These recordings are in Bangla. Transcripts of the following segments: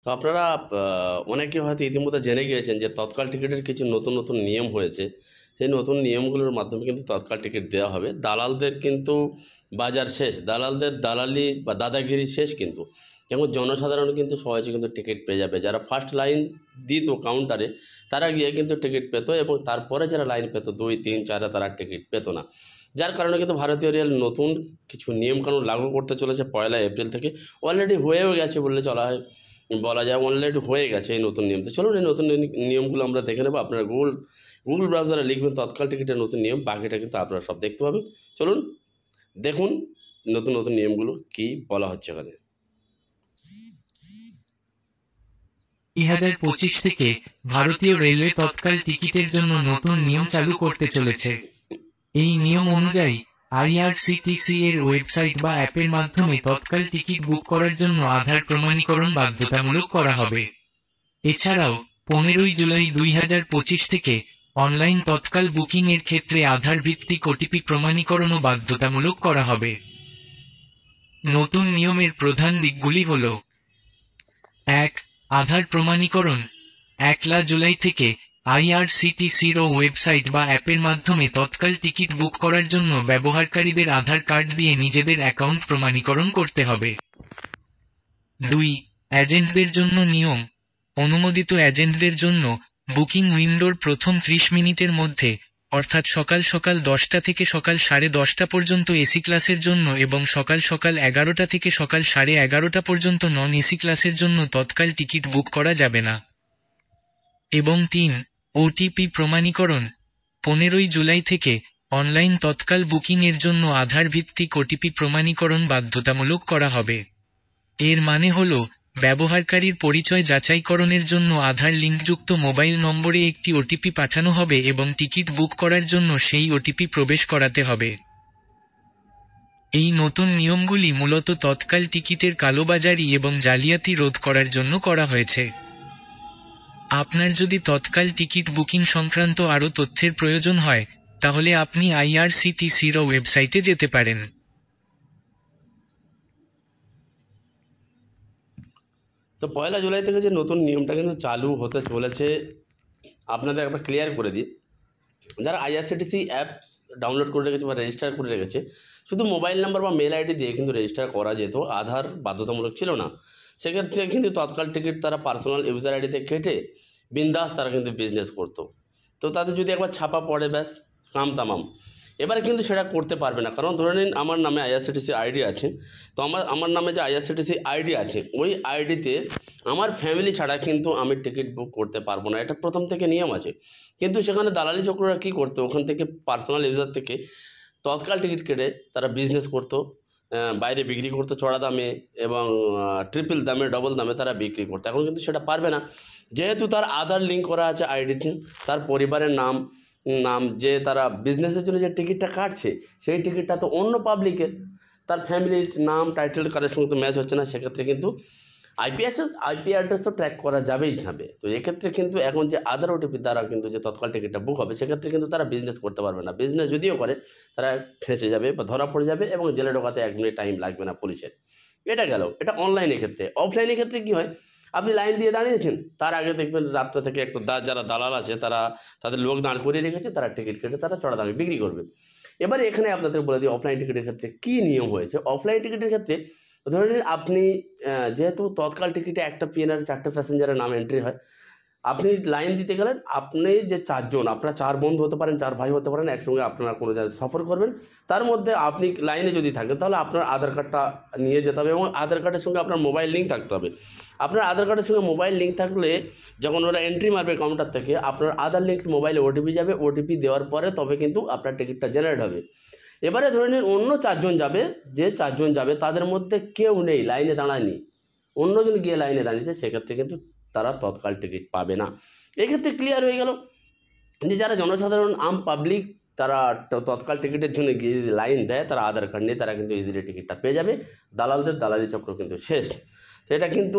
তো আপনারা অনেকে হয়তো ইতিমধ্যে জেনে গিয়েছেন যে তৎকাল টিকিটের কিছু নতুন, নতুন নিয়ম হয়েছে। সেই নতুন নিয়মগুলোর মাধ্যমে কিন্তু তৎকাল টিকিট দেওয়া হবে। দালালদের কিন্তু বাজার শেষ। দালালদের দালালি বা দাদাগিরি শেষ কিন্তু। এবং জনসাধারণ কিন্তু সহজে কিন্তু টিকিট পেয়ে যাবে। যারা ফার্স্ট লাইন দিত কাউন্টারে, তারা গিয়ে কিন্তু টিকিট পেত এবং তারপরে যারা লাইন পেত ২, ৩, ৪ তারা টিকিট পেত না। যার কারণে কিন্তু ভারতীয় রেল নতুন কিছু নিয়মকানুন লাগু করতে চলেছে ১লা এপ্রিল থেকে। অলরেডি হয়েও গেছে বললে বলা যায় অলরেডি হয়ে গেছে এই নতুন নিয়ম। তো চলুন এই নতুন নিয়মগুলো আমরা দেখে নেব। আপনারা গুগল ব্রাউজারে লিখবেন তৎকাল টিকিটের নতুন নিয়ম, বাকিটা কিন্তু আপনারা সব দেখতে পাবেন। চলুন দেখুন নতুন, নতুন নিয়মগুলো কি বলা হচ্ছে এখানে। ২০২৫ থেকে ভারতীয় রেলওয়ে তৎকাল টিকিটের জন্য নতুন নিয়ম চালু করতে চলেছে। এই নিয়ম অনুযায়ী আইআরসিটিসি এর ওয়েবসাইট বা অ্যাপের মাধ্যমে তৎকাল টিকিট বুক করার জন্য আধার প্রমাণীকরণ বাধ্যতামূলক করা হবে। এছাড়াও ১৫ই জুলাই ২০২৫ থেকে অনলাইন তৎকাল বুকিং এর ক্ষেত্রে আধার ভিত্তিক ওটিপি প্রমাণীকরণও বাধ্যতামূলক করা হবে। নতুন নিয়মের প্রধান দিকগুলি হল: ১. আধার প্রমাণীকরণ। ১লা জুলাই থেকে আইআরসিটিসির ওয়েবসাইট বা অ্যাপের মাধ্যমে তৎকাল টিকিট বুক করার জন্য ব্যবহারকারীদের আধার কার্ড দিয়ে নিজেদের অ্যাকাউন্ট প্রমাণীকরণ করতে হবে। ২. এজেন্টদের জন্য নিয়ম। অনুমোদিত এজেন্টদের জন্য বুকিং উইন্ডোর প্রথম ৩০ মিনিটের মধ্যে, অর্থাৎ সকাল সকাল ১০টা থেকে সকাল ১০:৩০ পর্যন্ত এসি ক্লাসের জন্য এবং সকাল সকাল ১১টা থেকে সকাল ১১:৩০ পর্যন্ত নন এসি ক্লাসের জন্য তৎকাল টিকিট বুক করা যাবে না। এবং ৩. ওটিপি প্রমাণীকরণ। ১৫ই জুলাই থেকে অনলাইন তৎকাল বুকিং এর জন্য আধার ভিত্তিক ওটিপি প্রমাণীকরণ বাধ্যতামূলক করা হবে। এর মানে হল, ব্যবহারকারীর পরিচয় যাচাইকরণের জন্য আধার লিঙ্কযুক্ত মোবাইল নম্বরে একটি ওটিপি পাঠানো হবে এবং টিকিট বুক করার জন্য সেই ওটিপি প্রবেশ করাতে হবে। এই নতুন নিয়মগুলি মূলত তৎকাল টিকিটের কালোবাজারি এবং জালিয়াতি রোধ করার জন্য করা হয়েছে। আপনার যদি তৎকাল টিকিট বুকিং সংক্রান্ত আরও তথ্যের প্রয়োজন হয়, তাহলে আপনি আইআরসিটিসির ওয়েবসাইটে যেতে পারেন। তো ১লা জুলাই থেকে যে নতুন নিয়মটা কিন্তু চালু হতে চলেছে, আপনাদের একবার ক্লিয়ার করে দিই। যারা আইআরসিটিসি অ্যাপ ডাউনলোড করে রেখেছে বা রেজিস্টার করে রেখেছে, শুধু মোবাইল নাম্বার বা মেল আইডি দিয়ে কিন্তু রেজিস্টার করা যেত, আধার বাধ্যতামূলক ছিল না। সেক্ষেত্রে কিন্তু তৎকাল টিকিট তারা পার্সোনাল ইউজার আইডিতে কেটে বিন্দাস তারা কিন্তু বিজনেস করতো। তো তাদের যদি একবার ছাপা পড়ে, ব্যাস কাম তামাম। এবারে কিন্তু সেটা করতে পারবে না, কারণ ধরে নিন আমার নামে আইআরসিটিসি আইডি আছে। তো আমার নামে যে আইআরসিটিসি আইডি আছে, ওই আইডিতে আমার ফ্যামিলি ছাড়া কিন্তু আমি টিকিট বুক করতে পারবো না। এটা প্রথম থেকে নিয়ম আছে। কিন্তু সেখানে দালালি চক্ররা কী করতো, ওখান থেকে পার্সোনাল ইউজার থেকে তৎকাল টিকিট কেটে তারা বিজনেস করতো, বাইরে বিক্রি করতো চড়া দামে এবং ট্রিপল দামে, ডবল দামে তারা বিক্রি করতো। এখন কিন্তু সেটা পারবে না, যেহেতু তার আধার লিঙ্ক করা আছে আইডিতে, তার পরিবারের নাম যে তারা বিজনেসের জন্য যে টিকিটটা কাটছে, সেই টিকিটটা তো অন্য পাবলিকের, তার ফ্যামিলির নাম টাইটেল কারের সঙ্গে তো ম্যাচ হচ্ছে না। সেক্ষেত্রে কিন্তু আইপি অ্যাড্রেস তো ট্র্যাক করা যাবেই যাবে। তো এক্ষেত্রে কিন্তু এখন যে আধার ওটিপি দ্বারা কিন্তু যে তৎকাল টিকিটটা বুক হবে, সেক্ষেত্রে কিন্তু তারা বিজনেস করতে পারবে না। বিজনেস যদিও করে, তারা ফেঁসে যাবে বা ধরা পড়ে যাবে এবং জেলে ঢোকাতে ১ মিনিট টাইম লাগবে না পুলিশের। এটা গেল, এটা অনলাইনের ক্ষেত্রে। অফলাইনের ক্ষেত্রে কী হয়, আপনি লাইন দিয়ে দাঁড়িয়েছেন, তার আগে দেখবেন রাত্রে থেকে একটু যারা দালাল আছে তাদের লোক দাঁড় করিয়ে রেখেছে, তারা টিকিট কেটে তারা চড়া দামে বিক্রি করবে। এবারে এখানে আপনাদের বলে দিই অফলাইন টিকিটের ক্ষেত্রে কী নিয়ম হয়েছে। অফলাইন টিকিটের ক্ষেত্রে ধরে নিন আপনি যেহেতু তৎকাল টিকিটে একটা পিএনআর ৪টে প্যাসেঞ্জারের নাম এন্ট্রি হয়, আপনি লাইন দিতে গেলেন, আপনি যে ৪ জন, আপনারা ৪ বন্ধু হতে পারেন, ৪ ভাই হতে পারেন, একসঙ্গে আপনারা কোনো জায়গায় সফর করবেন। তার মধ্যে আপনি লাইনে যদি থাকেন, তাহলে আপনার আধার কার্ডটা নিয়ে যেতে হবে এবং আধার কার্ডের সঙ্গে আপনার মোবাইল লিঙ্ক থাকতে হবে। আপনার আধার কার্ডের সঙ্গে মোবাইল লিঙ্ক থাকলে যখন ওরা এন্ট্রি মারবে কাউন্টার থেকে, আপনার আধার লিঙ্ক মোবাইলে ওটিপি যাবে, ওটিপি দেওয়ার পরে তবে কিন্তু আপনার টিকিটটা জেনারেট হবে। এবারে ধরে নিন অন্য ৪ জন যাবে, যে ৪ জন যাবে তাদের মধ্যে কেউ নেই, লাইনে দাঁড়ায়নি, অন্যজন গিয়ে লাইনে দাঁড়িয়েছে, সেক্ষেত্রে কিন্তু তারা তৎকাল টিকিট পাবে না। এক্ষেত্রে ক্লিয়ার হয়ে গেল যে যারা জনসাধারণ পাবলিক, তারা তৎকাল টিকিটের জন্য গিয়ে যদি লাইন দেয়, তারা আধার কার্ড নিয়ে তারা কিন্তু ইজিলি টিকিটটা পেয়ে যাবে। দালালদের দালালি চক্র কিন্তু শেষ। তো এটা কিন্তু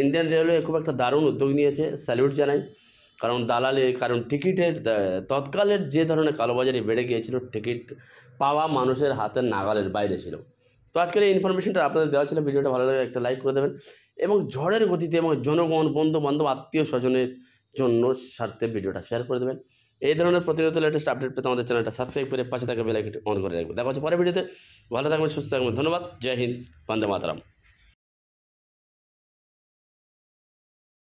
ইন্ডিয়ান রেলওয়ে খুব একটা দারুণ উদ্যোগ নিয়েছে, স্যালিউট জানাই। কারণ টিকিটের তৎকালের যে ধরনের কালোবাজারি বেড়ে গিয়েছিল, টিকিট পাওয়া মানুষের হাতের নাগালের বাইরে ছিল। তো আজকের এই ইনফরমেশনটা আপনাদের দেওয়া ছিল। ভিডিওটা ভালো লাগে একটা লাইক করে দেবেন এবং ঝড়ের গতিতে এবং জনগণ, বন্ধু বান্ধব, আত্মীয় স্বজনের জন্য স্বার্থে ভিডিওটা শেয়ার করে দেবেন। এই ধরনের প্রতিনিয়ত লেটেস্ট আপডেট পেতে আমাদের চ্যানেলটা সাবস্ক্রাইব করে পাশে থাকা বেল আইকনটি অন করে রাখবেন। দেখা হচ্ছে পরের ভিডিওতে। ভালো থাকবেন, সুস্থ থাকবেন। ধন্যবাদ। জয় হিন্দ, বন্দে মাতরম।